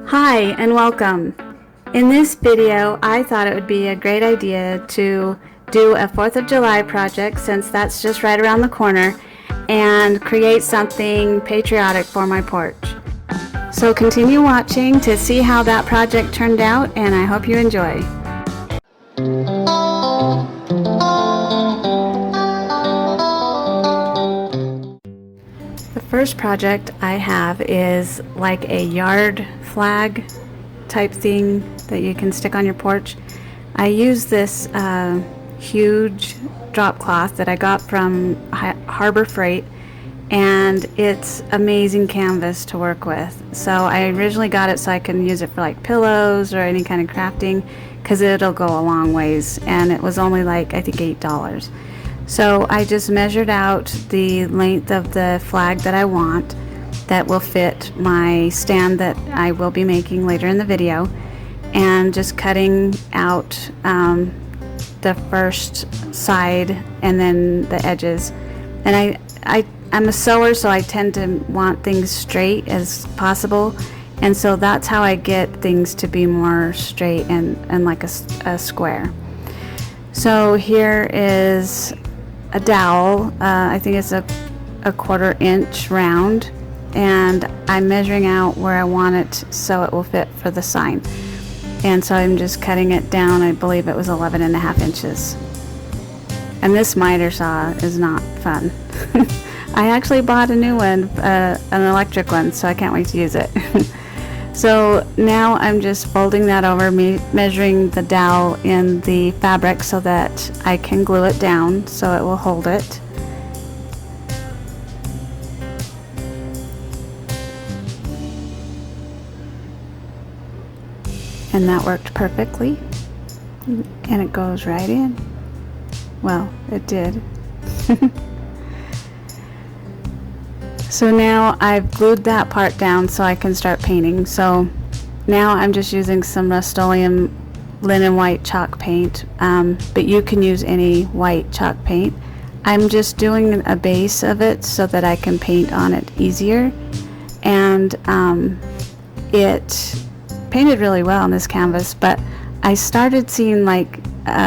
Hi and welcome. In this video, I thought it would be a great idea to do a 4th of July project, since that's just right around the corner, and create something patriotic for my porch. So continue watching to see how that project turned out, and I hope you enjoy. The first project I have is like a yard flag type thing that you can stick on your porch. I use this huge drop cloth that I got from Harbor Freight, and it's amazing canvas to work with. So I originally got it so I can use it for like pillows or any kind of crafting, because it'll go a long ways, and it was only like I think $8. So I just measured out the length of the flag that I want that will fit my stand that I will be making later in the video, and just cutting out the first side and then the edges. And I'm a sewer, so I tend to want things straight as possible, and so that's how I get things to be more straight and like a square. So here is a dowel. I think it's a 1/4 inch round, and I'm measuring out where I want it so it will fit for the sign. And so I'm just cutting it down. I believe it was 11.5 inches. And this miter saw is not fun. I actually bought a new one, an electric one, so I can't wait to use it. So now I'm just folding that over, measuring the dowel in the fabric so that I can glue it down so it will hold it. And that worked perfectly, and it goes right in. Well, it did. So now I've glued that part down so I can start painting. So now I'm just using some Rust-Oleum linen white chalk paint, but you can use any white chalk paint. I'm just doing a base of it so that I can paint on it easier, and it painted really well on this canvas, but I started seeing like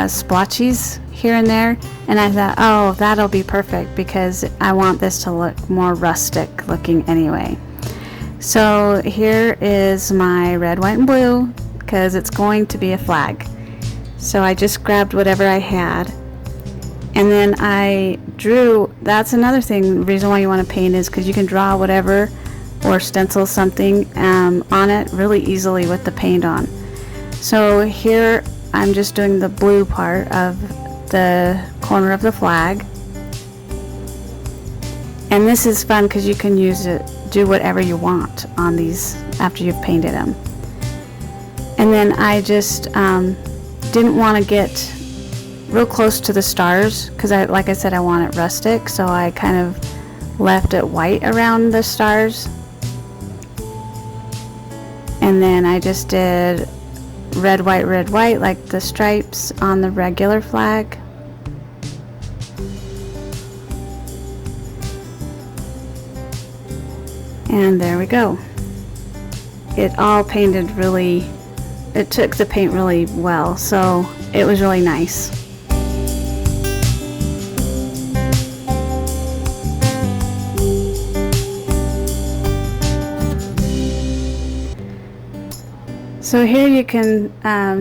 splotches here and there, and I thought, oh, that'll be perfect because I want this to look more rustic looking anyway. So here is my red, white, and blue, because it's going to be a flag. So I just grabbed whatever I had, and then I drew. That's another thing, the reason why you want to paint is because you can draw whatever or stencil something on it really easily with the paint on. So here I'm just doing the blue part of the corner of the flag, and this is fun because you can use it, do whatever you want on these after you've painted them. And then I just didn't want to get real close to the stars because like I said, I want it rustic, so I kind of left it white around the stars. And then I just did red, white, like the stripes on the regular flag. And there we go. It all painted really, it took the paint really well, so it was really nice. So here you can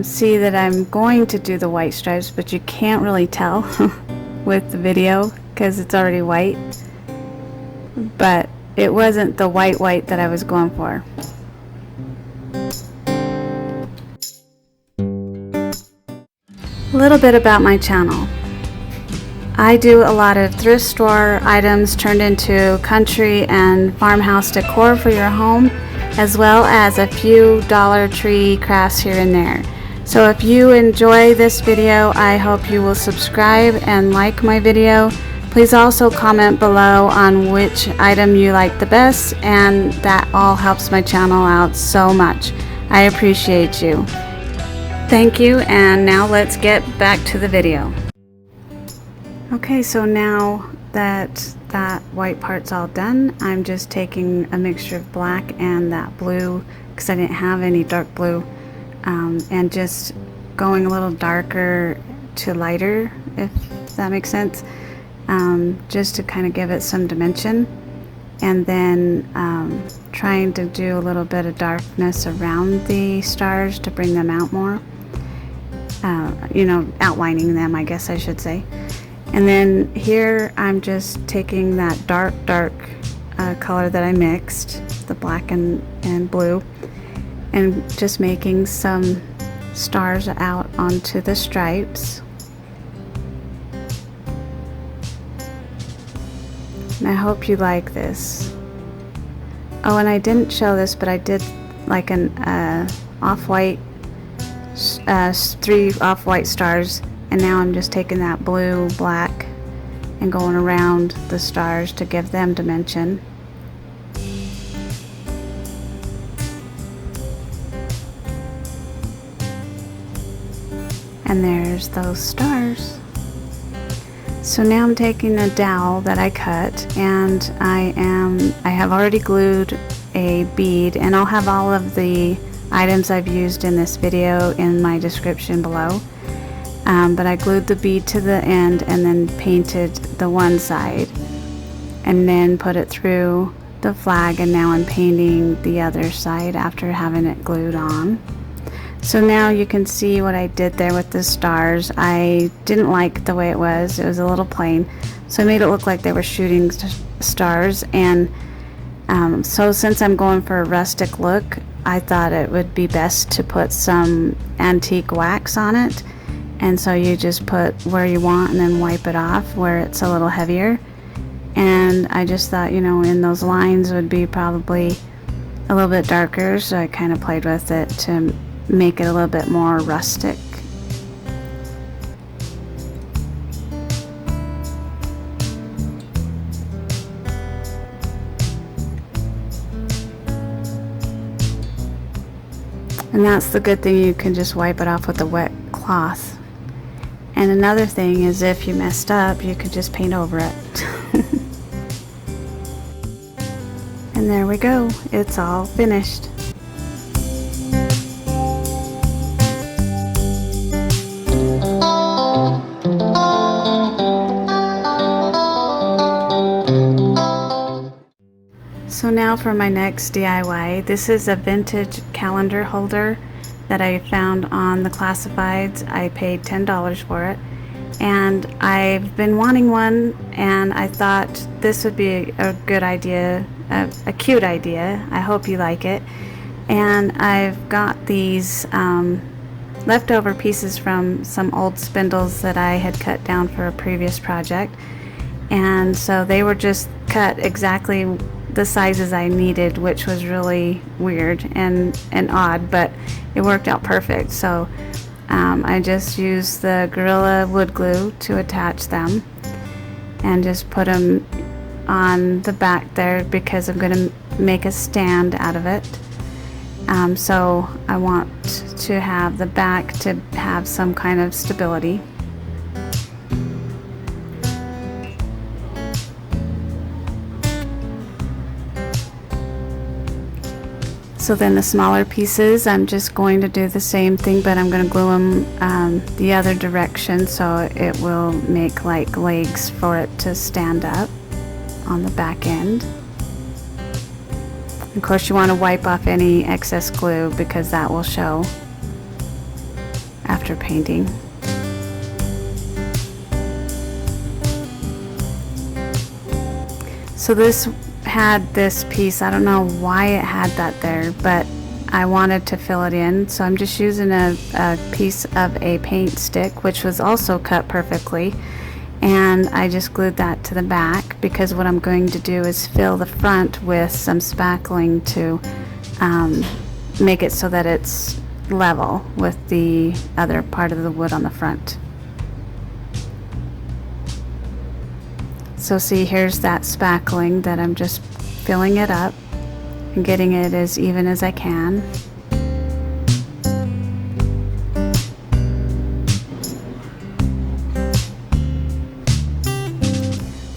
see that I'm going to do the white stripes, but you can't really tell with the video because it's already white. But it wasn't the white that I was going for. A little bit about my channel. I do a lot of thrift store items turned into country and farmhouse decor for your home, as well as a few Dollar Tree crafts here and there. So if you enjoy this video, I hope you will subscribe and like my video. Please also comment below on which item you like the best, and that all helps my channel out so much. I appreciate you. Thank you, and now let's get back to the video. Okay, so now that white part's all done, I'm just taking a mixture of black and that blue, because I didn't have any dark blue, and just going a little darker to lighter, if that makes sense, just to kind of give it some dimension. And then trying to do a little bit of darkness around the stars to bring them out more. You know, outlining them, I guess I should say. And then here I'm just taking that dark color that I mixed, the black and blue, and just making some stars out onto the stripes. And I hope you like this. Oh, and I didn't show this, but I did like an off-white, 3 off-white stars, and now I'm just taking that blue, black, and going around the stars to give them dimension. And there's those stars. So now I'm taking a dowel that I cut, and I have already glued a bead, and I'll have all of the items I've used in this video in my description below. But I glued the bead to the end and then painted the one side, and then put it through the flag, and now I'm painting the other side after having it glued on. So now you can see what I did there with the stars. I didn't like the way it was a little plain, so I made it look like they were shooting stars. And so since I'm going for a rustic look, I thought it would be best to put some antique wax on it. And so you just put where you want and then wipe it off where it's a little heavier. And I just thought, you know, in those lines would be probably a little bit darker, so I kind of played with it to make it a little bit more rustic. And that's the good thing, you can just wipe it off with a wet cloth. And another thing is, if you messed up, you could just paint over it. And there we go, it's all finished. So now for my next DIY, this is a vintage calendar holder that I found on the classifieds. I paid $10 for it, and I've been wanting one, and I thought this would be a good idea, a cute idea. I hope you like it. And I've got these leftover pieces from some old spindles that I had cut down for a previous project, and so they were just cut exactly the sizes I needed, which was really weird and odd, but it worked out perfect. So I just used the Gorilla wood glue to attach them, and just put them on the back there because I'm going to make a stand out of it. So I want to have the back to have some kind of stability. So then the smaller pieces, I'm just going to do the same thing, but I'm going to glue them the other direction, so it will make like legs for it to stand up on the back end. Of course, you want to wipe off any excess glue because that will show after painting. So this had this piece, I don't know why it had that there, but I wanted to fill it in, so I'm just using a piece of a paint stick, which was also cut perfectly, and I just glued that to the back, because what I'm going to do is fill the front with some spackling to make it so that it's level with the other part of the wood on the front. So see, here's that spackling that I'm just filling it up and getting it as even as I can.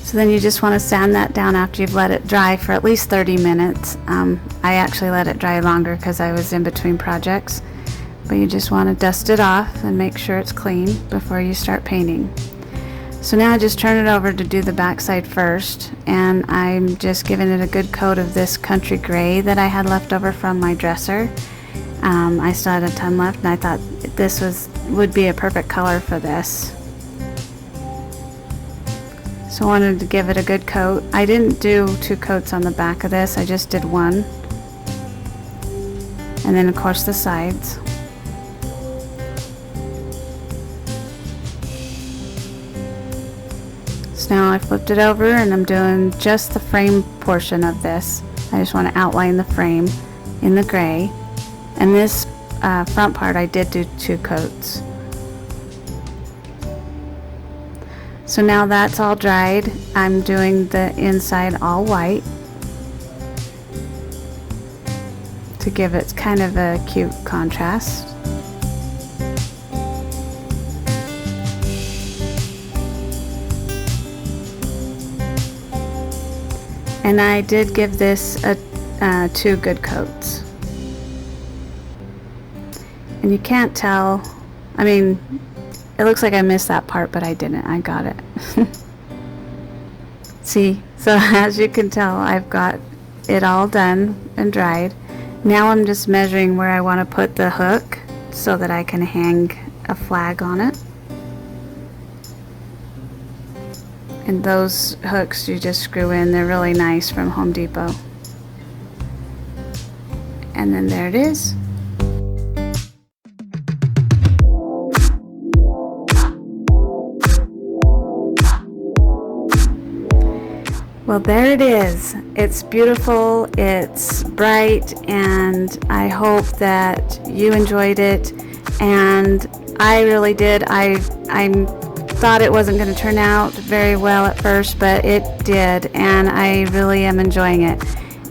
So So then you just want to sand that down after you've let it dry for at least 30 minutes. I actually let it dry longer because I was in between projects. But you just want to dust it off and make sure it's clean before you start painting. So now I just turn it over to do the backside first, and I'm just giving it a good coat of this country gray that I had left over from my dresser. I still had a ton left, and I thought this would be a perfect color for this. So I wanted to give it a good coat. I didn't do 2 coats on the back of this, I just did 1. And then of course the sides. So now I flipped it over and I'm doing just the frame portion of this. I just want to outline the frame in the gray. And this front part I did do 2 coats. So now that's all dried. I'm doing the inside all white to give it kind of a cute contrast. And I did give this 2 good coats. And you can't tell, I mean, it looks like I missed that part, but I didn't. I got it. See, so as you can tell, I've got it all done and dried. Now I'm just measuring where I want to put the hook so that I can hang a flag on it. And those hooks you just screw in, they're really nice from Home Depot. And then there it is. Well, there it is. It's beautiful, it's bright, and I hope that you enjoyed it. And I really did. I thought it wasn't going to turn out very well at first, but it did, and I really am enjoying it.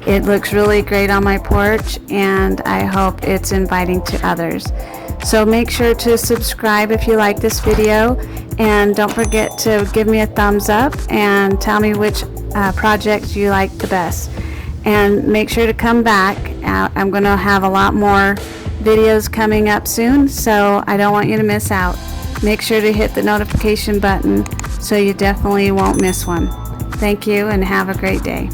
It looks really great on my porch, and I hope it's inviting to others. So make sure to subscribe if you like this video, and don't forget to give me a thumbs up and tell me which project you like the best. And make sure to come back. I'm going to have a lot more videos coming up soon, so I don't want you to miss out. Make sure to hit the notification button so you definitely won't miss one. Thank you and have a great day.